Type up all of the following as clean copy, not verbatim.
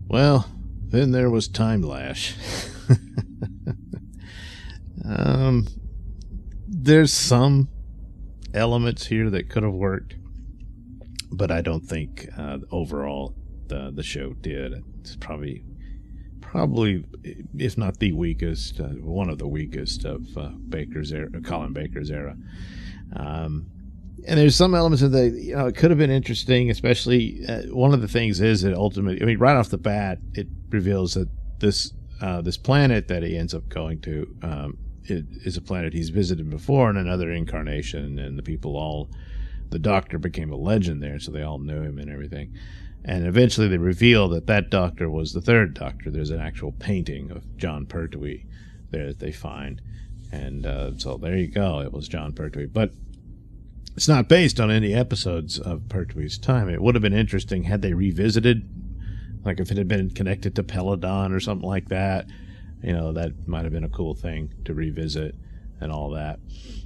Well, then there was Timelash. There's some elements here that could have worked, but I don't think overall the show did. It's probably, if not the weakest, one of the weakest of Baker's era, Colin Baker's era. And there's some elements of it could have been interesting, especially one of the things is that ultimately, I mean, right off the bat, it reveals that this planet that he ends up going to it is a planet he's visited before in another incarnation, and the doctor became a legend there, so they all knew him and everything. And eventually they reveal that doctor was the third doctor. There's an actual painting of John Pertwee there that they find. And so there you go. It was John Pertwee. But it's not based on any episodes of Pertwee's time. It would have been interesting had they revisited, like if it had been connected to Peladon or something like that. That might have been a cool thing to revisit and all that.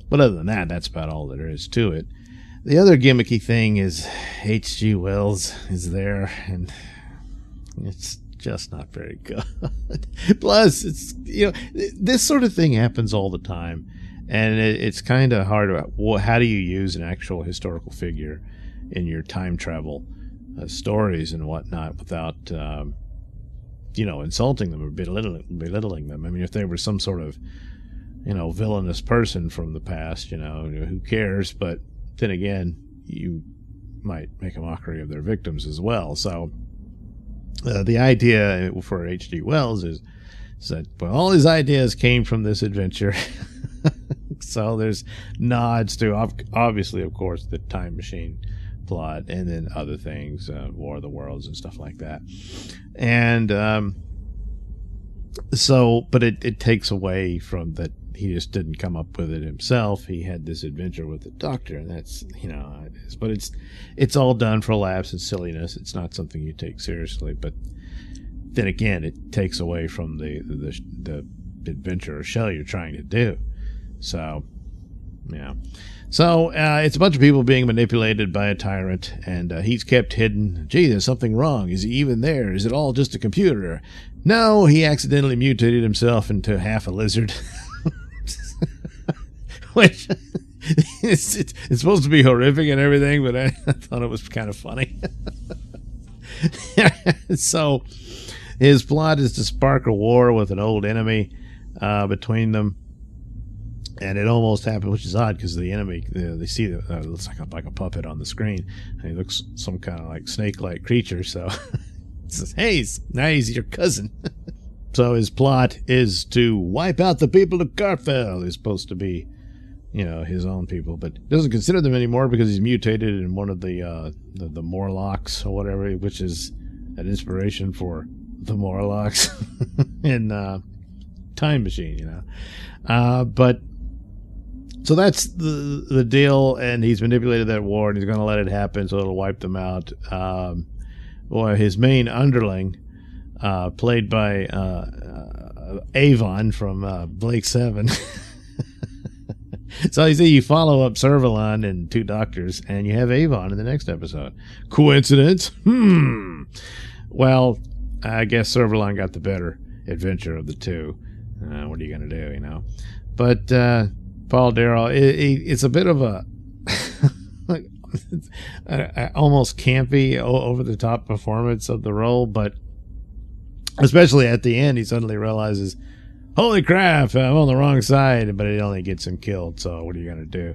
But other than that, that's about all there is to it. The other gimmicky thing is H.G. Wells is there, and it's just not very good. Plus, it's this sort of thing happens all the time, and it's kind of hard. How do you use an actual historical figure in your time travel stories and whatnot without insulting them or belittling them? I mean, if they were some sort of villainous person from the past, who cares? But then again, you might make a mockery of their victims as well. So the idea for H.G. Wells is that all his ideas came from this adventure. So there's nods to, obviously, of course, the time machine plot, and then other things, War of the Worlds and stuff like that. And but it takes away from that. He just didn't come up with it himself. He had this adventure with the doctor, and that's it is. But it's all done for laughs and silliness. It's not something you take seriously. But then again, it takes away from the adventure or show you're trying to do. So yeah. So it's a bunch of people being manipulated by a tyrant, and he's kept hidden. Gee, there's something wrong. Is he even there? Is it all just a computer? No, he accidentally mutated himself into half a lizard. Which it's supposed to be horrific and everything, but I thought it was kind of funny. So his plot is to spark a war with an old enemy between them. And it almost happened, which is odd because the enemy, they see that it looks like a puppet on the screen. And he looks some kind of like snake-like creature. So it says, hey, now he's your cousin. So his plot is to wipe out the people of Carfell. Who's supposed to be, his own people, but doesn't consider them anymore because he's mutated in one of the Morlocks or whatever, which is an inspiration for the Morlocks in Time Machine, But so that's the deal, and he's manipulated that war, and he's going to let it happen, so it'll wipe them out. His main underling, played by Avon from Blake 7. So you see, you follow up Servalon and two doctors, and you have Avon in the next episode. Coincidence? Well, I guess Servalon got the better adventure of the two. What are you going to do, But Paul Darrell, it's a bit of a almost campy, over-the-top performance of the role, but especially at the end, he suddenly realizes, holy crap, I'm on the wrong side, but it only gets him killed, so what are you going to do?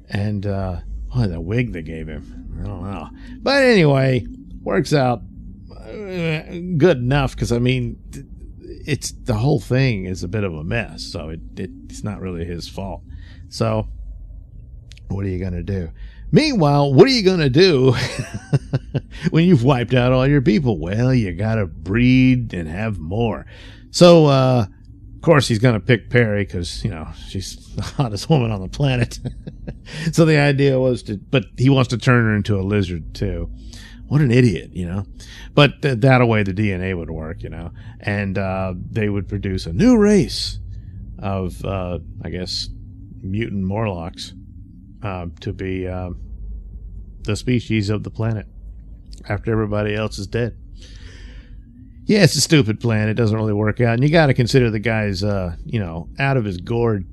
And, the wig they gave him, I don't know. But anyway, works out good enough, because, I mean, it's the whole thing is a bit of a mess, so it's not really his fault. So, what are you going to do? Meanwhile, what are you going to do when you've wiped out all your people? Well, you got to breed and have more. So, of course, he's going to pick Perry because, she's the hottest woman on the planet. So the idea was but he wants to turn her into a lizard too. What an idiot, But that way the DNA would work, and they would produce a new race of, I guess, mutant Morlocks to be the species of the planet after everybody else is dead. Yeah, it's a stupid plan. It doesn't really work out. And you got to consider the guy's, out of his gourd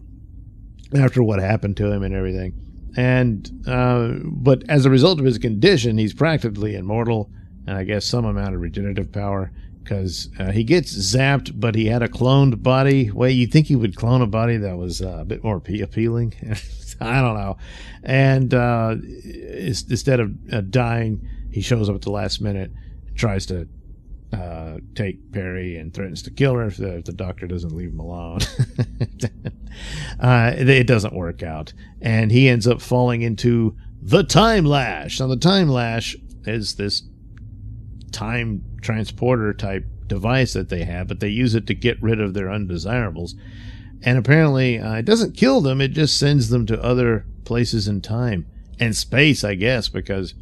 after what happened to him and everything. And, but as a result of his condition, he's practically immortal, and I guess some amount of regenerative power, because he gets zapped, but he had a cloned body. Well, you'd think he would clone a body that was a bit more appealing. I don't know. And instead of dying, he shows up at the last minute, tries to take Perry and threatens to kill her if the doctor doesn't leave him alone. It doesn't work out, and he ends up falling into the Timelash. Now, the Timelash is this time transporter type device that they have, but they use it to get rid of their undesirables. And apparently, it doesn't kill them; it just sends them to other places in time and space, I guess, because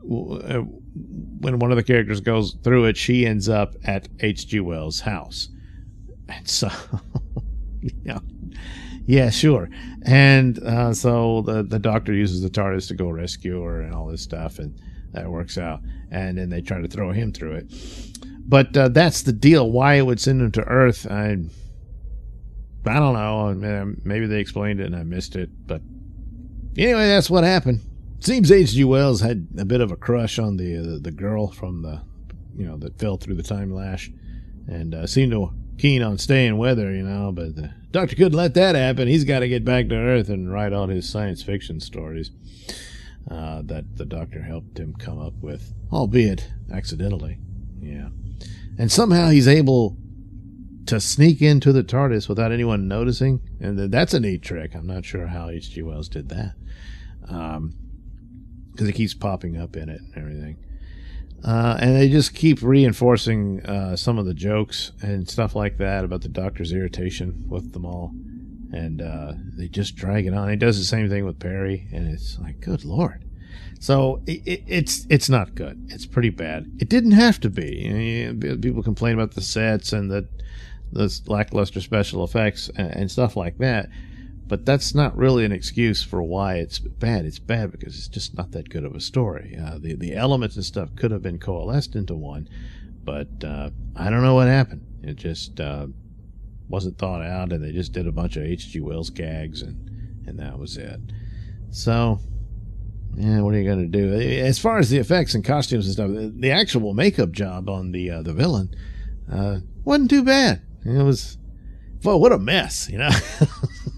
when one of the characters goes through it, she ends up at H.G. Wells' house. And so, yeah, sure. And so the doctor uses the TARDIS to go rescue her and all this stuff, and that works out. And then they try to throw him through it. But that's the deal. Why it would send him to Earth, I don't know. Maybe they explained it and I missed it. But anyway, that's what happened. Seems H.G. Wells had a bit of a crush on the girl from that fell through the Timelash, and seemed keen on staying with her, but the doctor couldn't let that happen. He's got to get back to Earth and write all his science fiction stories that the doctor helped him come up with, albeit accidentally. Yeah. And somehow he's able to sneak into the TARDIS without anyone noticing, and that's a neat trick. I'm not sure how H.G. Wells did that. Because it keeps popping up in it and everything. And they just keep reinforcing some of the jokes and stuff like that about the doctor's irritation with them all. And they just drag it on. He does the same thing with Perry, and it's like, good Lord. So it's not good. It's pretty bad. It didn't have to be. People complain about the sets and the lackluster special effects and stuff like that. But that's not really an excuse for why it's bad. It's bad because it's just not that good of a story. The elements and stuff could have been coalesced into one, but I don't know what happened. It just wasn't thought out, and they just did a bunch of H.G. Wells gags, and that was it. So, yeah, what are you going to do? As far as the effects and costumes and stuff, the actual makeup job on the villain wasn't too bad. It was, well, what a mess,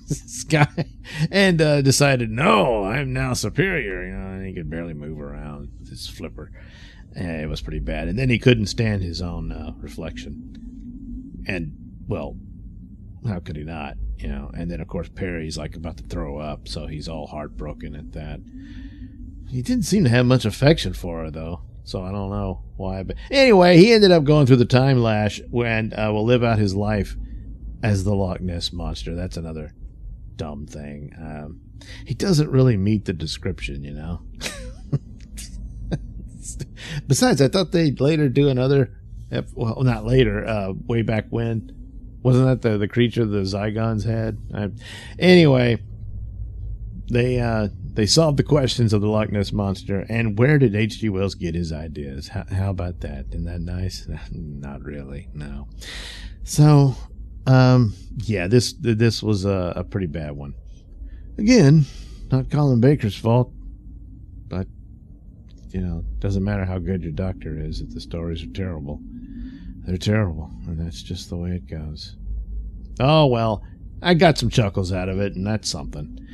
this guy, and decided, no, I'm now superior, and he could barely move around with his flipper. And it was pretty bad. And then he couldn't stand his own reflection. And, well, how could he not, And then, of course, Perry's like about to throw up, so he's all heartbroken at that. He didn't seem to have much affection for her, though, so I don't know why. But anyway, he ended up going through the Timelash and will live out his life as the Loch Ness Monster. That's another dumb thing. He doesn't really meet the description, Besides, I thought they'd later do another, well, not later, way back when. Wasn't that the creature the Zygons had? Anyway, they solved the questions of the Loch Ness Monster, and where did H.G. Wells get his ideas? How about that? Isn't that nice? Not really, no. So, yeah, this was a pretty bad one. Again, not Colin Baker's fault, but doesn't matter how good your doctor is if the stories are terrible. They're terrible, and that's just the way it goes. Oh well, I got some chuckles out of it, and that's something.